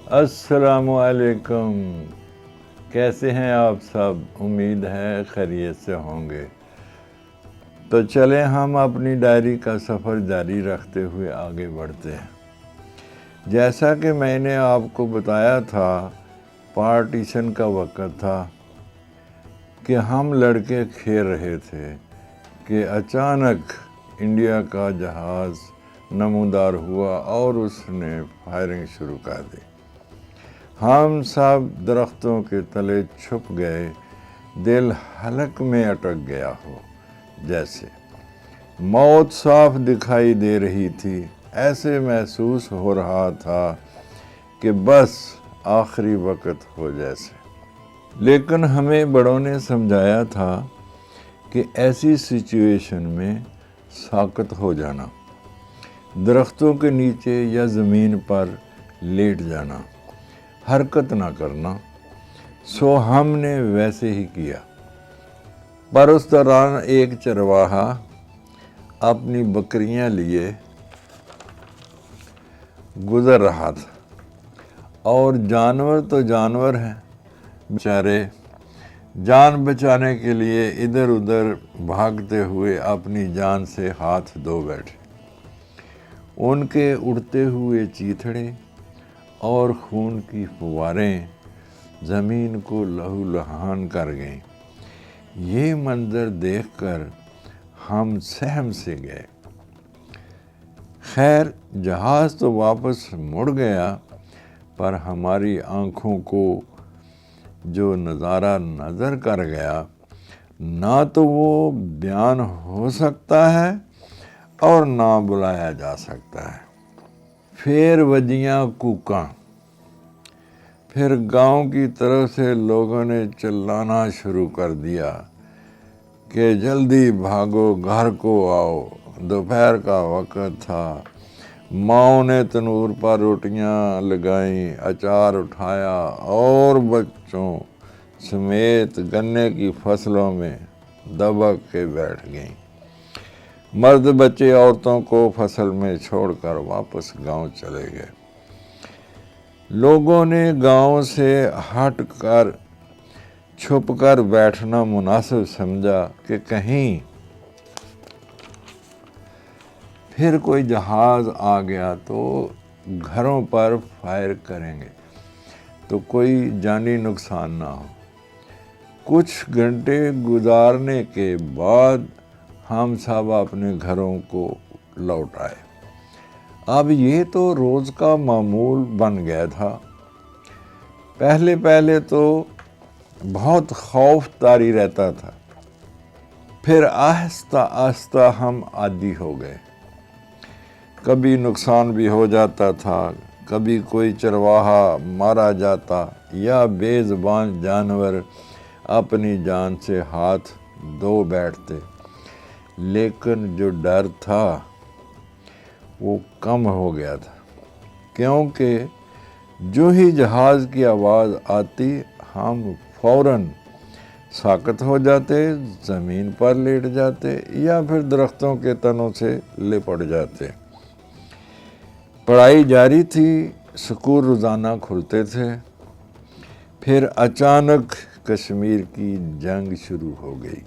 السلام علیکم، کیسے ہیں آپ سب؟ امید ہے خیریت سے ہوں گے۔ تو چلیں ہم اپنی ڈائری کا سفر جاری رکھتے ہوئے آگے بڑھتے ہیں۔ جیسا کہ میں نے آپ کو بتایا تھا، پارٹیشن کا وقت تھا کہ ہم لڑکے کھیل رہے تھے کہ اچانک انڈیا کا جہاز نمودار ہوا اور اس نے فائرنگ شروع کر دی۔ ہم سب درختوں کے تلے چھپ گئے، دل حلق میں اٹک گیا ہو جیسے۔ موت صاف دکھائی دے رہی تھی، ایسے محسوس ہو رہا تھا کہ بس آخری وقت ہو جیسے۔ لیکن ہمیں بڑوں نے سمجھایا تھا کہ ایسی سچویشن میں ساکت ہو جانا، درختوں کے نیچے یا زمین پر لیٹ جانا، حرکت نہ کرنا۔ سو ہم نے ویسے ہی کیا۔ پر اس دوران ایک چرواہا اپنی بکریاں لیے گزر رہا تھا، اور جانور تو جانور ہیں، بیچارے جان بچانے کے لیے ادھر ادھر بھاگتے ہوئے اپنی جان سے ہاتھ دھو بیٹھے۔ ان کے اڑتے ہوئے چیتڑے اور خون کی فواریں زمین کو لہو لہان کر گئیں۔ یہ منظر دیکھ کر ہم سہم سے گئے۔ خیر جہاز تو واپس مڑ گیا، پر ہماری آنکھوں کو جو نظارہ نظر کر گیا، نہ تو وہ بیان ہو سکتا ہے اور نہ بلایا جا سکتا ہے۔ پھر وجیاں کوکاں، پھر گاؤں کی طرف سے لوگوں نے چلانا شروع کر دیا کہ جلدی بھاگو، گھر کو آؤ۔ دوپہر کا وقت تھا، ماؤں نے تنور پر روٹیاں لگائیں، اچار اٹھایا اور بچوں سمیت گنے کی فصلوں میں دبک کے بیٹھ گئیں۔ مرد بچے عورتوں کو فصل میں چھوڑ کر واپس گاؤں چلے گئے۔ لوگوں نے گاؤں سے ہٹ کر چھپ کر بیٹھنا مناسب سمجھا کہ کہیں پھر کوئی جہاز آ گیا تو گھروں پر فائر کریں گے تو کوئی جانی نقصان نہ ہو۔ کچھ گھنٹے گزارنے کے بعد ہم سب اپنے گھروں کو لوٹ آئے۔ اب یہ تو روز کا معمول بن گیا تھا۔ پہلے تو بہت خوف طاری رہتا تھا، پھر آہستہ آہستہ ہم عادی ہو گئے۔ کبھی نقصان بھی ہو جاتا تھا، کبھی کوئی چرواہا مارا جاتا یا بے زبان جانور اپنی جان سے ہاتھ دھو بیٹھتے، لیکن جو ڈر تھا وہ کم ہو گیا تھا، کیونکہ جو ہی جہاز کی آواز آتی ہم فوراً ساکت ہو جاتے، زمین پر لیٹ جاتے یا پھر درختوں کے تنوں سے لپٹ جاتے۔ پڑھائی جاری تھی، سکول روزانہ کھلتے تھے۔ پھر اچانک کشمیر کی جنگ شروع ہو گئی۔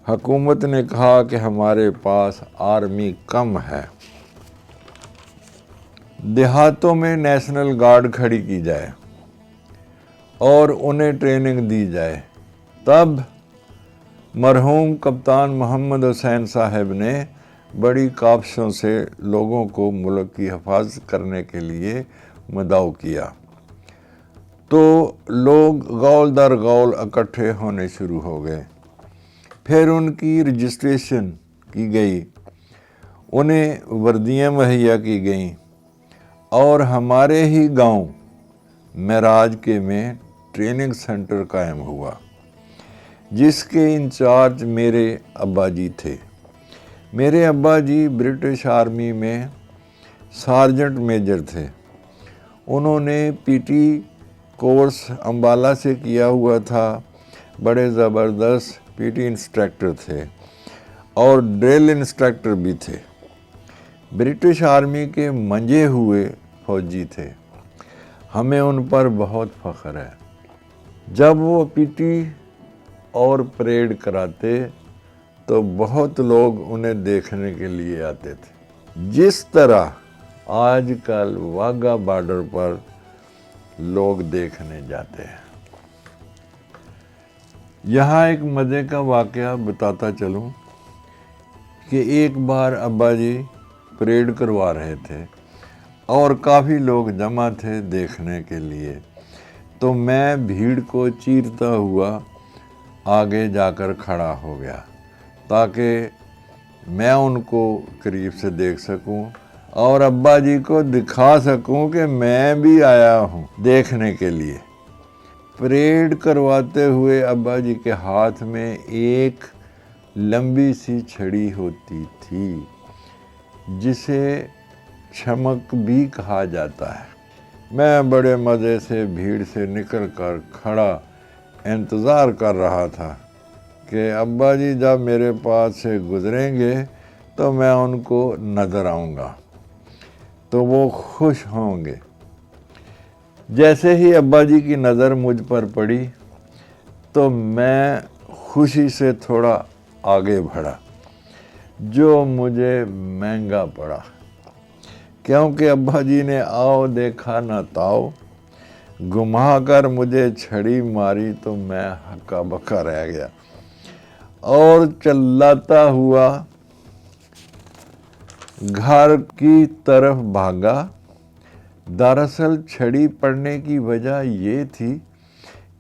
حکومت نے کہا کہ ہمارے پاس آرمی کم ہے، دیہاتوں میں نیشنل گارڈ کھڑی کی جائے اور انہیں ٹریننگ دی جائے۔ تب مرحوم کپتان محمد حسین صاحب نے بڑی کاوشوں سے لوگوں کو ملک کی حفاظت کرنے کے لیے مدعو کیا، تو لوگ غول در غول اکٹھے ہونے شروع ہو گئے۔ پھر ان کی رجسٹریشن کی گئی، انہیں وردیاں مہیا کی گئیں، اور ہمارے ہی گاؤں معراج کے میں ٹریننگ سینٹر قائم ہوا، جس کے انچارج میرے ابا جی تھے۔ میرے ابا جی برٹش آرمی میں سارجنٹ میجر تھے۔ انہوں نے پی ٹی کورس امبالہ سے کیا ہوا تھا، بڑے زبردست پی ٹی انسٹرکٹر تھے اور ڈرل انسٹرکٹر بھی تھے۔ برٹش آرمی کے منجے ہوئے فوجی تھے۔ ہمیں ان پر بہت فخر ہے۔ جب وہ پیٹی اور پریڈ کراتے تو بہت لوگ انہیں دیکھنے کے لیے آتے تھے، جس طرح آج کل واگا بارڈر پر لوگ دیکھنے جاتے ہیں۔ یہاں ایک مزے کا واقعہ بتاتا چلوں کہ ایک بار ابا جی پریڈ کروا رہے تھے اور کافی لوگ جمع تھے دیکھنے کے لیے، تو میں بھیڑ کو چیرتا ہوا آگے جا کر کھڑا ہو گیا تاکہ میں ان کو قریب سے دیکھ سکوں اور ابا جی کو دکھا سکوں کہ میں بھی آیا ہوں دیکھنے کے لیے۔ پریڈ کرواتے ہوئے ابا جی کے ہاتھ میں ایک لمبی سی چھڑی ہوتی تھی جسے چھمک بھی کہا جاتا ہے۔ میں بڑے مزے سے بھیڑ سے نکل کر کھڑا انتظار کر رہا تھا کہ ابا جی جب میرے پاس سے گزریں گے تو میں ان کو نظر آؤں گا تو وہ خوش ہوں گے۔ جیسے ہی ابا جی کی نظر مجھ پر پڑی تو میں خوشی سے تھوڑا آگے بڑھا، جو مجھے مہنگا پڑا، کیونکہ ابا جی نے آؤ دیکھا نہ تاؤ گھما کر مجھے چھڑی ماری تو میں ہکا بکا رہ گیا اور چلاتا ہوا گھر کی طرف بھاگا۔ دراصل چھڑی پڑنے کی وجہ یہ تھی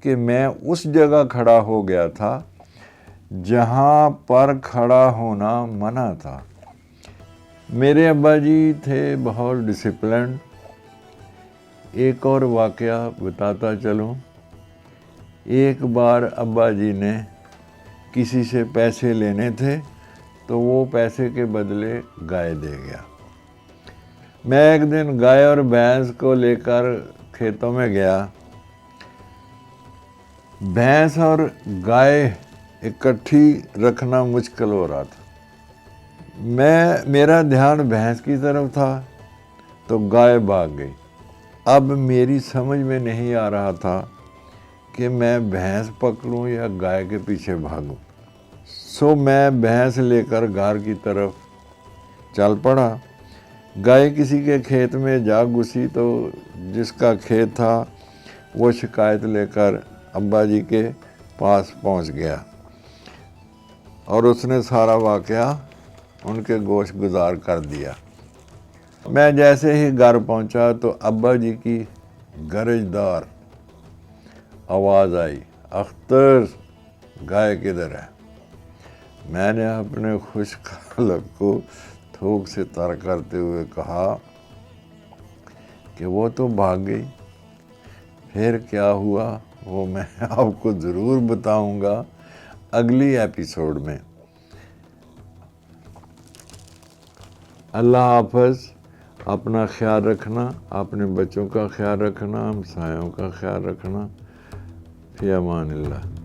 کہ میں اس جگہ کھڑا ہو گیا تھا جہاں پر کھڑا ہونا منع تھا۔ میرے ابا جی تھے بہت ڈسپلنڈ۔ ایک اور واقعہ بتاتا چلوں۔ ایک بار ابا جی نے کسی سے پیسے لینے تھے تو وہ پیسے کے بدلے گائے دے گیا۔ میں ایک دن گائے اور بھینس کو لے کر کھیتوں میں گیا۔ بھینس اور گائے اکٹھی رکھنا مشکل ہو رہا تھا۔ میرا دھیان بھینس کی طرف تھا تو گائے بھاگ گئی۔ اب میری سمجھ میں نہیں آ رہا تھا کہ میں بھینس پکڑوں یا گائے کے پیچھے بھاگوں، سو میں بھینس لے کر گھر کی طرف چل پڑا۔ گائے کسی کے کھیت میں جا گھسی تو جس کا کھیت تھا وہ شکایت لے کر ابا جی کے پاس پہنچ گیا اور اس نے سارا واقعہ ان کے گوش گزار کر دیا۔ میں جیسے ہی گھر پہنچا تو ابا جی کی گرجدار آواز آئی، اختر گائے کدھر ہے؟ میں نے اپنے خشک حلق کو تھوک سے تر کرتے ہوئے کہا کہ وہ تو بھاگ گئی۔ پھر کیا ہوا وہ میں آپ کو ضرور بتاؤں گا اگلی ایپیسوڈ میں۔ اللہ حافظ۔ اپنا خیال رکھنا، اپنے بچوں کا خیال رکھنا، ہمسایوں کا خیال رکھنا۔ فی امان اللہ۔